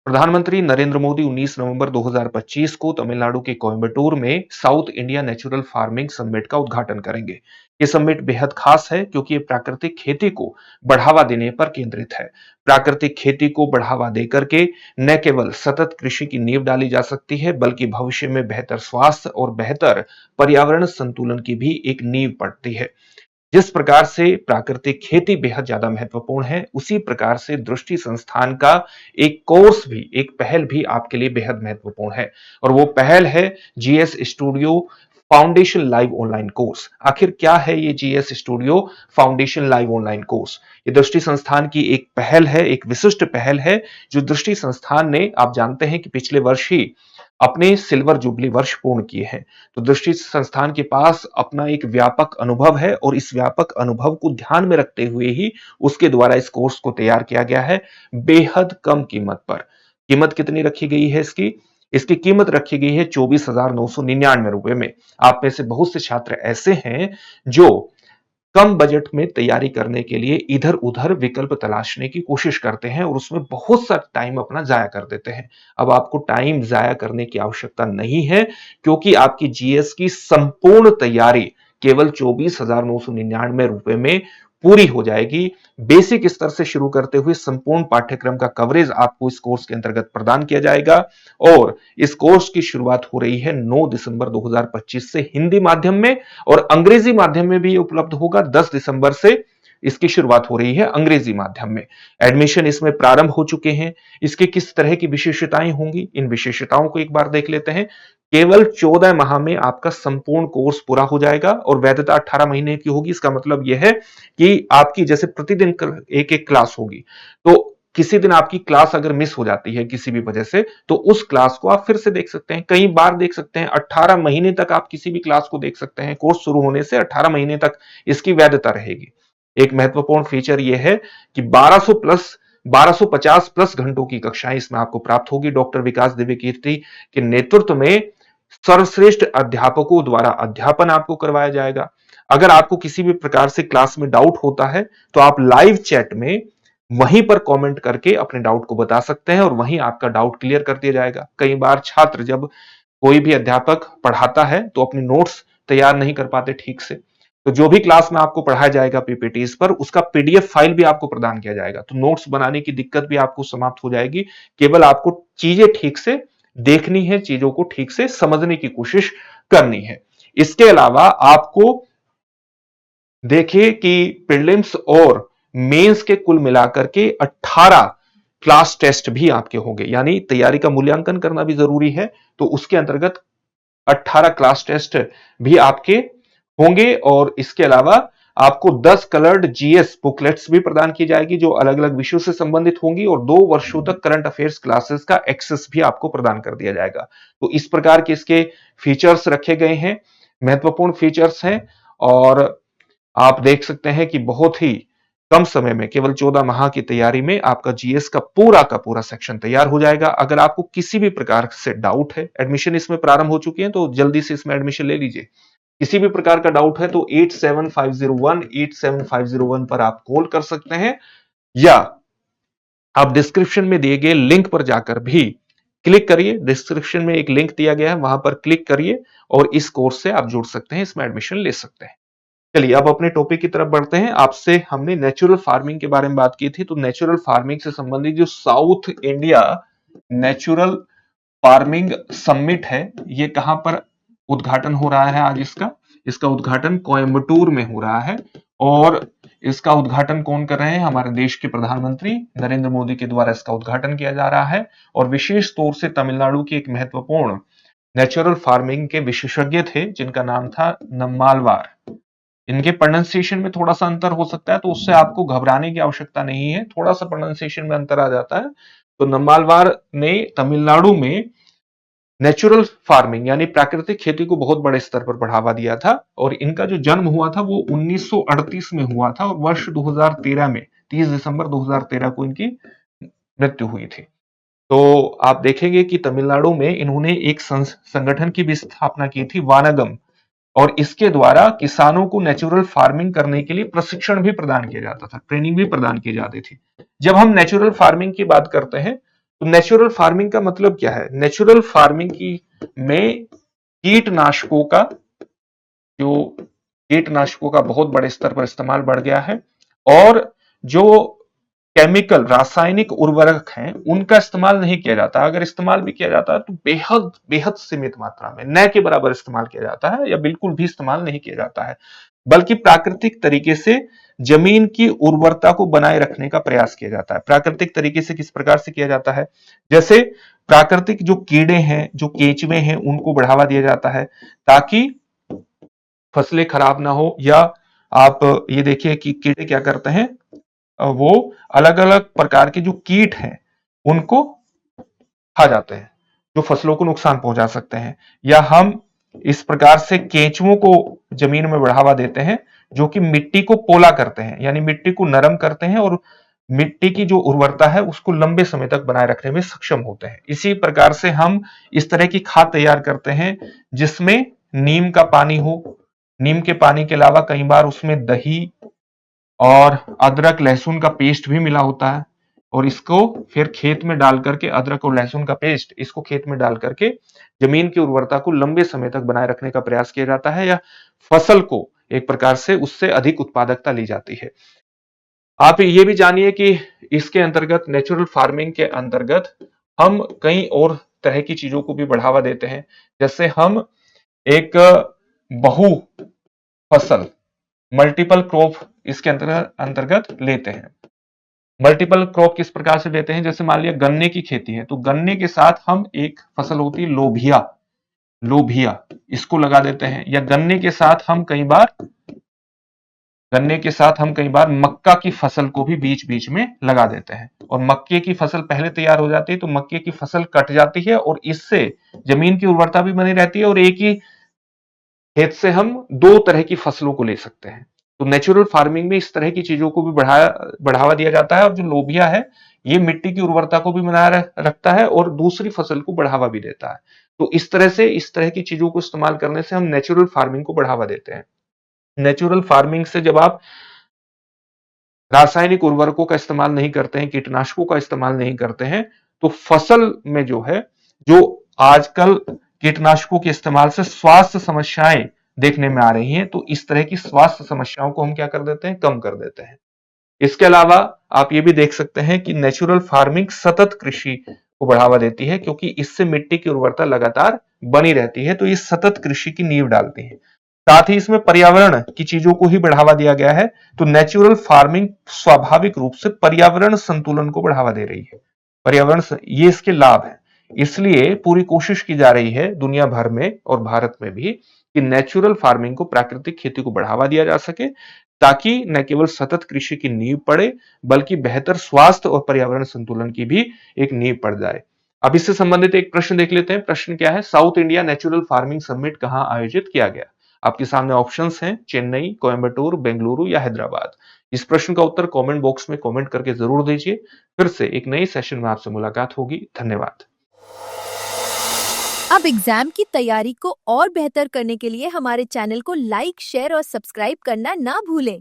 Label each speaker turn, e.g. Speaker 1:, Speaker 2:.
Speaker 1: प्रधानमंत्री नरेंद्र मोदी 19 नवंबर 2025 को तमिलनाडु के कोयम्बटूर में south India natural farming summit का उद्घाटन करेंगे। ये समिट बेहद खास है क्योंकि ये प्राकृतिक खेती को बढ़ावा देने पर केंद्रित है। प्राकृतिक खेती को बढ़ावा देकर के न केवल सतत कृषि की नींव डाली जा सकती है, बल्कि भविष्य में बेहतर स्वास्थ्य और बेहतर पर्यावरण संतुलन की भी एक नींव पड़ती है। जिस प्रकार से प्राकृतिक खेती बेहद ज्यादा महत्वपूर्ण है, उसी प्रकार से दृष्टि संस्थान का एक कोर्स भी, एक पहल भी आपके लिए बेहद महत्वपूर्ण है। और वो पहल है GS studio foundation live online course. आखिर क्या है ये GS studio foundation live online course? ये दृष्टि संस्थान की एक पहल है, एक विशिष्ट पहल है, जो दृष्टि संस्थान ने, आप जानते हैं कि पिछले वर्ष ही अपने सिल्वर जुबली वर्ष पूर्ण किए हैं। तो दृष्टि संस्थान के पास अपना एक व्यापक अनुभव है और इस व्यापक अनुभव को ध्यान में रखते हुए ही उसके द्वारा इस कोर्स को तैयार किया गया है, बेहद कम कीमत पर। कीमत कितनी रखी गई है इसकी? इसकी कीमत रखी गई है 24,999 रुपए में। आप में से बहुत से छात्र ऐसे हैं जो कम बजट में तैयारी करने के लिए इधर उधर विकल्प तलाशने की कोशिश करते हैं और उसमें बहुत सा टाइम अपना जाया कर देते हैं। अब आपको टाइम जाया करने की आवश्यकता नहीं है, क्योंकि आपकी जीएस की संपूर्ण तैयारी केवल 24,999 रुपए में पूरी हो जाएगी। बेसिक स्तर से शुरू करते हुए संपूर्ण पाठ्यक्रम का कवरेज आपको इस कोर्स के अंतर्गत प्रदान किया जाएगा। और इस कोर्स की शुरुआत हो रही है 9 दिसंबर 2025 से हिंदी माध्यम में, और अंग्रेजी माध्यम में भी उपलब्ध होगा। 10 दिसंबर से इसकी शुरुआत हो रही है अंग्रेजी माध्यम में। एडमिशन इसमें प्रारंभ हो चुके हैं। इसके किस तरह की विशेषताएं होंगी, इन विशेषताओं को एक बार देख लेते हैं। केवल 14 माह में आपका संपूर्ण कोर्स पूरा हो जाएगा और वैधता 18 महीने की होगी। इसका मतलब यह है कि आपकी जैसे प्रतिदिन एक एक क्लास होगी, तो किसी दिन आपकी क्लास अगर मिस हो जाती है किसी भी वजह से, तो उस क्लास को आप फिर से देख सकते हैं, कई बार देख सकते हैं। 18 महीने तक आप किसी भी क्लास को देख सकते हैं। कोर्स शुरू होने से 18 महीने तक इसकी वैधता रहेगी। एक महत्वपूर्ण फीचर यह है कि 1250 प्लस घंटों की कक्षाएं इसमें आपको प्राप्त होगी। डॉक्टर विकास दिव्य कीर्ति के नेतृत्व में सर्वश्रेष्ठ अध्यापकों द्वारा अध्यापन आपको करवाया जाएगा। अगर आपको किसी भी प्रकार से क्लास में डाउट होता है, तो आप लाइव चैट में वहीं पर कमेंट करके अपने डाउट को बता सकते हैं और वहीं आपका डाउट क्लियर कर दिया जाएगा। कई बार छात्र, जब कोई भी अध्यापक पढ़ाता है तो अपने नोट्स तैयार नहीं कर पाते ठीक से, तो जो भी क्लास में आपको पढ़ाया जाएगा पीपीटीज पर, उसका पीडीएफ फाइल भी आपको प्रदान किया जाएगा। तो नोट्स बनाने की दिक्कत भी आपको समाप्त हो जाएगी। केवल आपको चीजें ठीक से देखनी है, चीजों को ठीक से समझने की कोशिश करनी है। इसके अलावा आपको देखिए कि प्रीलिम्स और मेंस के कुल मिलाकर के 18 क्लास टेस्ट भी आपके होंगे, यानी तैयारी का मूल्यांकन करना भी जरूरी है। तो उसके अंतर्गत 18 क्लास टेस्ट भी आपके होंगे और इसके अलावा आपको 10 कलर्ड जीएस बुकलेट्स भी प्रदान की जाएगी, जो अलग अलग विषयों से संबंधित होंगी, और 2 वर्षों तक करंट अफेयर्स क्लासेस का एक्सेस भी आपको प्रदान कर दिया जाएगा। तो इस प्रकार के इसके फीचर्स रखे गए हैं, महत्वपूर्ण फीचर्स हैं। और आप देख सकते हैं कि बहुत ही कम समय में, केवल 14 माह की तैयारी में आपका जीएस का पूरा सेक्शन तैयार हो जाएगा। अगर आपको किसी भी प्रकार से डाउट है, एडमिशन इसमें प्रारंभ हो चुके हैं, तो जल्दी से इसमें एडमिशन ले लीजिए। किसी भी प्रकार का डाउट है तो 8750187501 पर आप कॉल कर सकते हैं, या आप डिस्क्रिप्शन में दिए गए लिंक पर जाकर भी क्लिक करिए। डिस्क्रिप्शन में एक लिंक दिया गया है, वहां पर क्लिक करिए और इस कोर्स से आप जुड़ सकते हैं, इसमें एडमिशन ले सकते हैं। चलिए अब अपने टॉपिक की तरफ बढ़ते हैं। आपसे हमने नेचुरल फार्मिंग के बारे में बात की थी, तो नेचुरल फार्मिंग से संबंधित जो south India natural farming summit है, ये कहां पर उद्घाटन हो रहा है आज? इसका उद्घाटन कोयम्बटूर में हो रहा है। और इसका उद्घाटन कौन कर रहे हैं? हमारे देश के प्रधानमंत्री नरेंद्र मोदी के द्वारा इसका उद्घाटन किया जा रहा है। और विशेष तौर से तमिलनाडु की एक महत्वपूर्ण नेचुरल फार्मिंग के विशेषज्ञ थे, जिनका नाम था नम्मालवार। इनके प्रोनाउंसिएशन में थोड़ा सा अंतर हो सकता है, तो उससे आपको घबराने की आवश्यकता नहीं है। थोड़ा सा प्रोनाउंसिएशन में अंतर आ जाता है। तो नम्मालवार ने तमिलनाडु में नेचुरल फार्मिंग यानी प्राकृतिक खेती को बहुत बड़े स्तर पर बढ़ावा दिया था। और इनका जो जन्म हुआ था वो 1938 में हुआ था, और वर्ष 2013 में 30 दिसंबर 2013 को इनकी मृत्यु हुई थी। तो आप देखेंगे कि तमिलनाडु में इन्होंने एक संगठन की भी स्थापना की थी, वानागम। और इसके द्वारा किसानों को नेचुरल फार्मिंग करने के लिए प्रशिक्षण भी प्रदान किया जाता था, ट्रेनिंग भी प्रदान की जाती थी। जब हम नेचुरल फार्मिंग की बात करते हैं, तो नेचुरल फार्मिंग का मतलब क्या है? नेचुरल फार्मिंग की में कीटनाशकों का जो कीटनाशकों का बहुत बड़े स्तर पर इस्तेमाल बढ़ गया है और जो केमिकल रासायनिक उर्वरक हैं उनका इस्तेमाल नहीं किया जाता। अगर इस्तेमाल भी किया जाता है तो बेहद बेहद सीमित मात्रा में, न के बराबर इस्तेमाल किया जाता है या बिल्कुल भी इस्तेमाल नहीं किया जाता है, बल्कि प्राकृतिक तरीके से जमीन की उर्वरता को बनाए रखने का प्रयास किया जाता है। प्राकृतिक तरीके से किस प्रकार से किया जाता है? जैसे प्राकृतिक जो कीड़े हैं, जो केंचुए हैं, उनको बढ़ावा दिया जाता है ताकि फसलें खराब ना हो। या आप ये देखिए कि कीड़े क्या करते हैं, वो अलग अलग प्रकार के जो कीट हैं उनको खा जाते हैं जो फसलों को नुकसान पहुंचा सकते हैं। या हम इस प्रकार से केंचुओं को जमीन में बढ़ावा देते हैं जो कि मिट्टी को पोला करते हैं, यानी मिट्टी को नरम करते हैं और मिट्टी की जो उर्वरता है उसको लंबे समय तक बनाए रखने में सक्षम होते हैं। इसी प्रकार से हम इस तरह की खाद तैयार करते हैं जिसमें नीम का पानी हो। नीम के पानी के अलावा कई बार उसमें दही और अदरक लहसुन का पेस्ट भी मिला होता है और इसको फिर खेत में डाल करके, अदरक और लहसुन का पेस्ट इसको खेत में डाल करके जमीन की उर्वरता को लंबे समय तक बनाए रखने का प्रयास किया जाता है या फसल को एक प्रकार से उससे अधिक उत्पादकता ली जाती है। आप ये भी जानिए कि इसके अंतर्गत, नेचुरल फार्मिंग के अंतर्गत हम कई और तरह की चीजों को भी बढ़ावा देते हैं। जैसे हम एक बहु फसल, मल्टीपल क्रॉप इसके अंतर्गत अंतर्गत लेते हैं। मल्टीपल क्रॉप किस प्रकार से लेते हैं? जैसे मान लिया गन्ने की खेती है तो गन्ने के साथ हम एक फसल होती है लोबिया, लोबिया इसको लगा देते हैं। या गन्ने के साथ हम कई बार मक्का की फसल को भी बीच बीच में लगा देते हैं और मक्के की फसल पहले तैयार हो जाती है तो मक्के की फसल कट जाती है और इससे जमीन की उर्वरता भी बनी रहती है और एक ही खेत से हम दो तरह की फसलों को ले सकते हैं। तो नेचुरल फार्मिंग में इस तरह की चीजों को भी बढ़ावा दिया जाता है। और जो लोबिया है ये मिट्टी की उर्वरता को भी बनाए रखता है और दूसरी फसल को बढ़ावा भी देता है। तो इस तरह से, इस तरह की चीजों को इस्तेमाल करने से हम नेचुरल फार्मिंग को बढ़ावा देते हैं। नेचुरल फार्मिंग से जब आप रासायनिक उर्वरकों का इस्तेमाल नहीं करते हैं, कीटनाशकों का इस्तेमाल नहीं करते हैं, तो फसल में जो है, जो आजकल कीटनाशकों के इस्तेमाल से स्वास्थ्य समस्याएं देखने में आ रही हैं, तो इस तरह की स्वास्थ्य समस्याओं को हम क्या कर देते हैं, कम कर देते हैं। इसके अलावा आप ये भी देख सकते हैं कि नेचुरल फार्मिंग सतत कृषि को बढ़ावा देती है क्योंकि इससे मिट्टी की उर्वरता लगातार बनी रहती है, तो ये सतत कृषि की नींव डालती है। साथ ही इसमें पर्यावरण की चीजों को ही बढ़ावा दिया गया है। तो नेचुरल फार्मिंग स्वाभाविक रूप से पर्यावरण संतुलन को बढ़ावा दे रही है। ये इसके लाभ है। इसलिए पूरी कोशिश की जा रही है दुनिया भर में और भारत में भी कि नेचुरल फार्मिंग को, प्राकृतिक खेती को बढ़ावा दिया जा सके ताकि न केवल सतत कृषि की नींव पड़े बल्कि बेहतर स्वास्थ्य और पर्यावरण संतुलन की भी एक नींव पड़ जाए। अब इससे संबंधित एक प्रश्न देख लेते हैं। प्रश्न क्या है? South India natural farming summit कहां आयोजित किया गया? आपके सामने ऑप्शंस हैं, चेन्नई, कोयम्बटूर, बेंगलुरु या हैदराबाद। इस प्रश्न का उत्तर कमेंट बॉक्स में कमेंट करके जरूर दीजिए। फिर से एक नई सेशन में आपसे मुलाकात होगी। धन्यवाद।
Speaker 2: अब एग्जाम की तैयारी को और बेहतर करने के लिए हमारे चैनल को लाइक, शेयर और सब्सक्राइब करना ना भूलें।